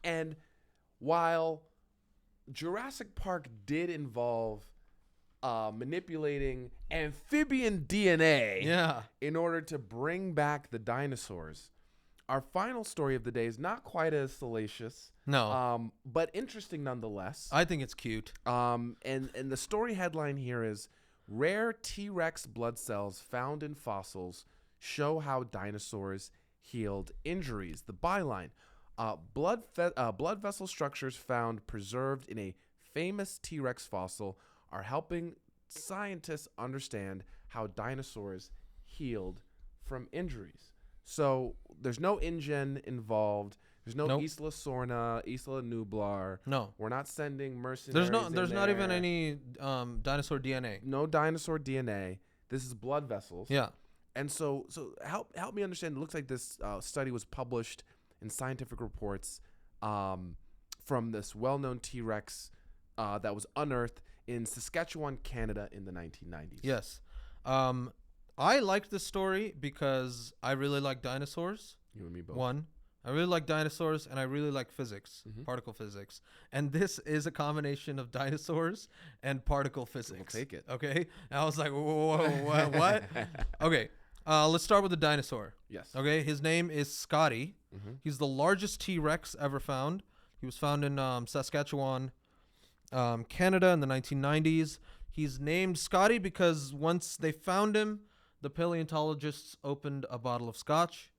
And while Jurassic Park did involve manipulating amphibian DNA in order to bring back the dinosaurs, our final story of the day is not quite as salacious. No. But interesting nonetheless. I think it's cute. And the story headline here is Rare T-Rex blood cells found in fossils show how dinosaurs healed injuries. The byline, blood vessel structures found preserved in a famous T-Rex fossil are helping scientists understand how dinosaurs healed from injuries. So there's no InGen involved. There's no Isla Sorna, Isla Nublar. No. We're not sending mercenaries. There's not even any dinosaur DNA. No dinosaur DNA. This is blood vessels. Yeah. And so help me understand. It looks like this study was published in Scientific Reports from this well-known T-Rex that was unearthed in Saskatchewan, Canada in the 1990s. Yes. I liked this story because I really like dinosaurs. You and me both. One, I really like dinosaurs, and I really like physics, particle physics. And this is a combination of dinosaurs and particle physics. We'll take it. Okay? And I was like, whoa, what? Okay. Let's start with the dinosaur. Yes. Okay. His name is Scotty. He's the largest T-Rex ever found. He was found in Saskatchewan, Canada in the 1990s. He's named Scotty because once they found him, the paleontologists opened a bottle of scotch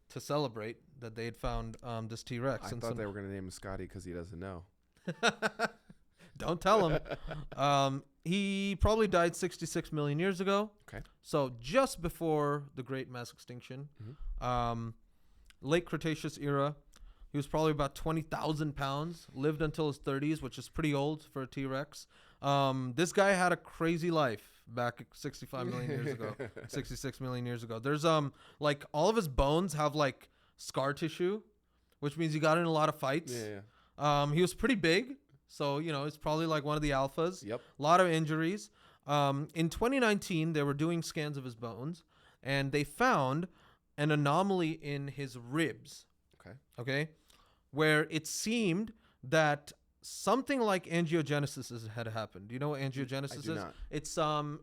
to celebrate that they had found this T-Rex. I thought they were going to name him Scotty because he doesn't know. Don't tell him. He probably died 66 million years ago. Okay. So just before the Great Mass Extinction, late Cretaceous era. He was probably about 20,000 pounds, lived until his 30s, which is pretty old for a T-Rex. This guy had a crazy life back 65 million years ago, 66 million years ago. There's like all of his bones have like scar tissue, which means he got in a lot of fights. Yeah. He was pretty big, so it's probably like one of the alphas. Yep. A lot of injuries. In 2019, they were doing scans of his bones, and they found an anomaly in his ribs. Okay, where it seemed that something like angiogenesis had happened. Do you know what angiogenesis is? Not.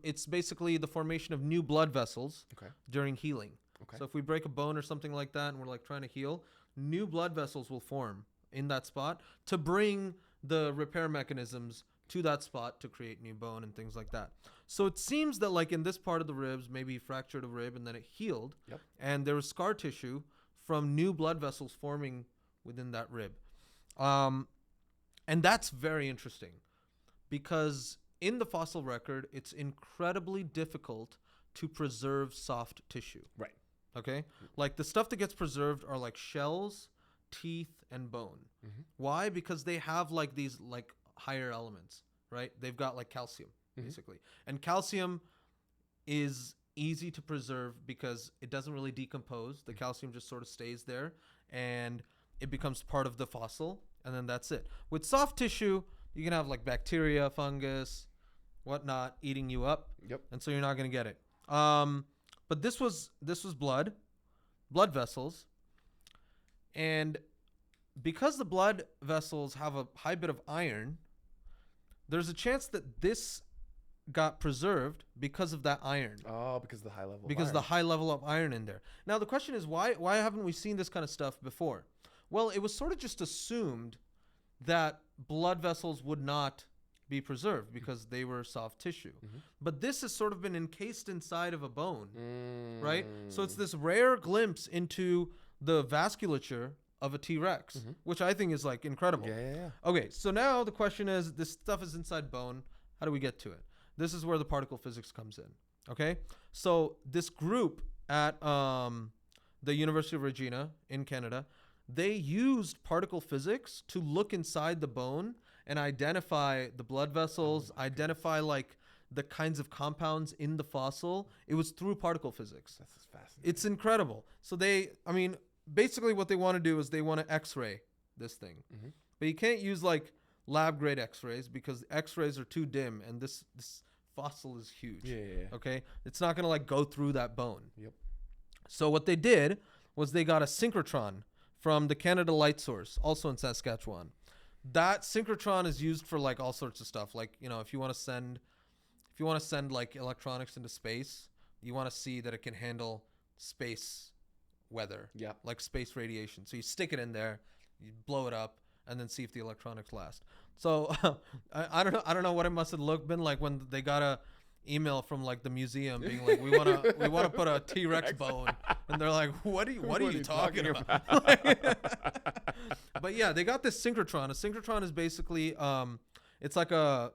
It's basically the formation of new blood vessels during healing. Okay. So if we break a bone or something like that and we're like trying to heal, new blood vessels will form in that spot to bring the repair mechanisms to that spot to create new bone and things like that. So it seems that like in this part of the ribs, maybe he fractured a rib and then it healed. Yep. And there was scar tissue from new blood vessels forming within that rib. And that's very interesting because in the fossil record, it's incredibly difficult to preserve soft tissue. Right. Okay? Like the stuff that gets preserved are like shells, teeth, and bone. Why? Because they have like these like higher elements, right? They've got like calcium, basically. And calcium is easy to preserve because it doesn't really decompose. The calcium just sort of stays there and it becomes part of the fossil, and then that's it. With soft tissue, you can have like bacteria, fungus, whatnot eating you up. Yep. And so you're not going to get it. But this was blood vessels. And because the blood vessels have a high bit of iron, there's a chance that this got preserved because of that iron. Oh, because of the high level. Because the high level of iron in there. Now the question is why haven't we seen this kind of stuff before? Well, it was sort of just assumed that blood vessels would not be preserved because they were soft tissue. But this has sort of been encased inside of a bone, right? So it's this rare glimpse into the vasculature of a T-Rex, which I think is like incredible. Yeah. Okay, so now the question is, this stuff is inside bone. How do we get to it? This is where the particle physics comes in. Okay, so this group at the University of Regina in Canada, they used particle physics to look inside the bone and identify the blood vessels, identify like the kinds of compounds in the fossil. It was through particle physics. That's fascinating. It's incredible. So basically what they want to do is they want to X-ray this thing. But you can't use like lab grade X-rays because X-rays are too dim and this fossil is huge. Yeah. Okay? It's not going to like go through that bone. Yep. So what they did was they got a synchrotron from the Canada Light Source, also in Saskatchewan. That synchrotron is used for like all sorts of stuff. Like, you know, if you want to send like electronics into space, you want to see that it can handle space weather, like space radiation. So you stick it in there, you blow it up, and then see if the electronics last. So I don't know what it must have been like when they got a email from like the museum being like, we want to put a T-Rex bone, and they're like, what are you talking about? But yeah, they got this synchrotron. A synchrotron is basically it's like a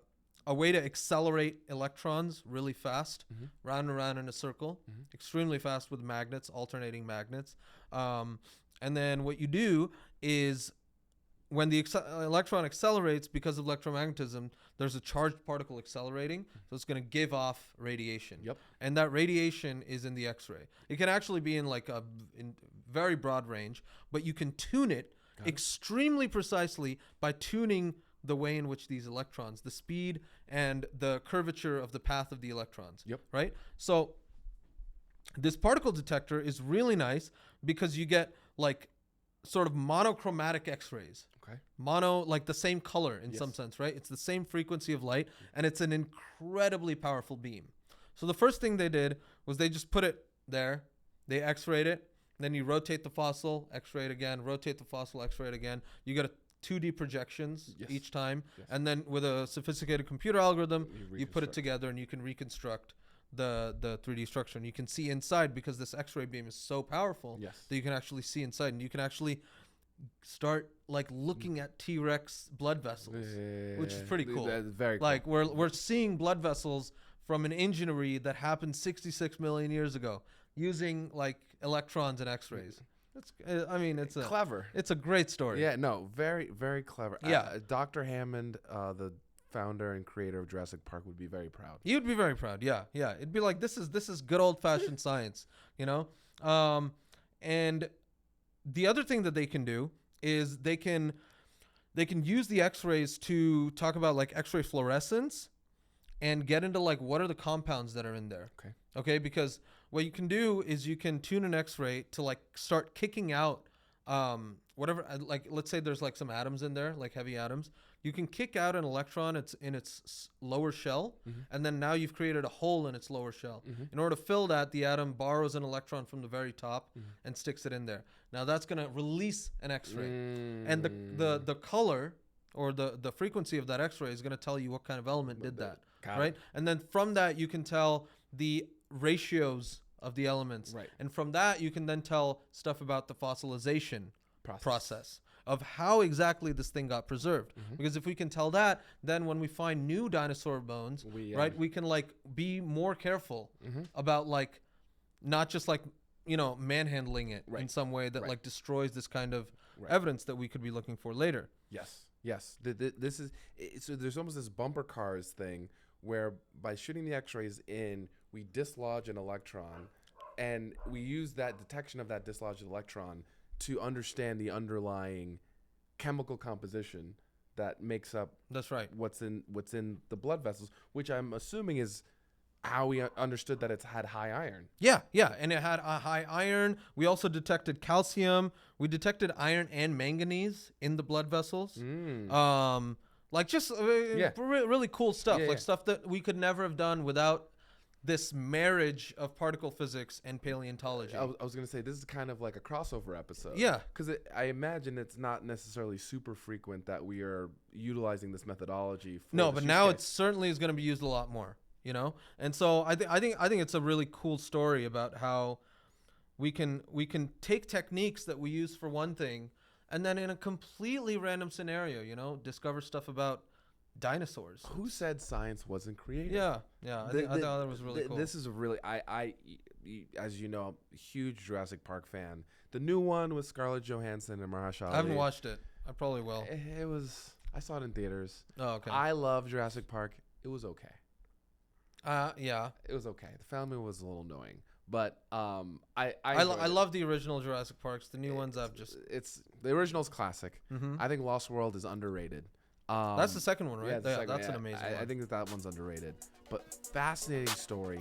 way to accelerate electrons really fast, round and round in a circle, extremely fast with magnets, alternating magnets. And then what you do is when the electron accelerates because of electromagnetism, there's a charged particle accelerating, so it's going to give off radiation. And that radiation is in the X-ray. It can actually be in like in very broad range, but you can tune it extremely precisely by tuning the way in which these electrons, the speed and the curvature of the path of the electrons. Right? So this particle detector is really nice because you get like sort of monochromatic X-rays. Mono, like the same color in some sense, right? It's the same frequency of light, and it's an incredibly powerful beam. So the first thing they did was they just put it there. They X-rayed it. Then you rotate the fossil, X-ray it again, rotate the fossil, X-ray it again. You get a 2D projections each time. And then with a sophisticated computer algorithm, you put it together and you can reconstruct the 3D structure. And you can see inside because this X-ray beam is so powerful that you can actually see inside. And you can actually start like looking at T-Rex blood vessels, which is pretty cool. That's very cool. Like we're seeing blood vessels from an enginery that happened 66 million years ago using like electrons and X-rays. It's clever. It's a great story. Yeah, no, very, very clever. Yeah. Dr. Hammond, the founder and creator of Jurassic Park, would be very proud. He would be very proud. Yeah. It'd be like, this is good old fashioned science, you know? And the other thing that they can do is they can use the X-rays to talk about like X-ray fluorescence and get into like what are the compounds that are in there. Okay, because what you can do is you can tune an X-ray to like start kicking out whatever, like let's say there's like some atoms in there, like heavy atoms. You can kick out an electron it's in its lower shell, and then now you've created a hole in its lower shell. In order to fill that, the atom borrows an electron from the very top and sticks it in there. Now that's going to release an X-ray. And the color or the frequency of that X-ray is going to tell you what kind of element did that. Right? And then from that, you can tell the ratios of the elements. And from that, you can then tell stuff about the fossilization process of how exactly this thing got preserved. Because if we can tell that, then when we find new dinosaur bones, we can like be more careful about like not just like, you know, manhandling it in some way that like destroys this kind of evidence that we could be looking for later. Yes. This is so there's almost this bumper cars thing where by shooting the X-rays in, we dislodge an electron, and we use that detection of that dislodged electron to understand the underlying chemical composition that makes up what's in the blood vessels, which I'm assuming is how we understood that it's had high iron. Yeah, and it had a high iron. We also detected calcium. We detected iron and manganese in the blood vessels. Like just really cool stuff, stuff that we could never have done without this marriage of particle physics and paleontology. I was going to say, this is kind of like a crossover episode. Yeah. Because I imagine it's not necessarily super frequent that we are utilizing this methodology. But now it certainly is going to be used a lot more, you know? And so I think it's a really cool story about how we can take techniques that we use for one thing and then in a completely random scenario, you know, discover stuff about dinosaurs. Who said science wasn't creative? Yeah. I thought that was really cool. This is really, I as you know, a huge Jurassic Park fan. The new one with Scarlett Johansson and Mahershala Ali. I haven't watched it. I probably will. I saw it in theaters. Oh, okay. I love Jurassic Park. It was okay. Yeah. It was okay. The family was a little annoying, but I love the original Jurassic Parks. The new ones the original's classic. I think Lost World is underrated. That's the second one, right? Yeah, that's an amazing one. I think that one's underrated, but fascinating story.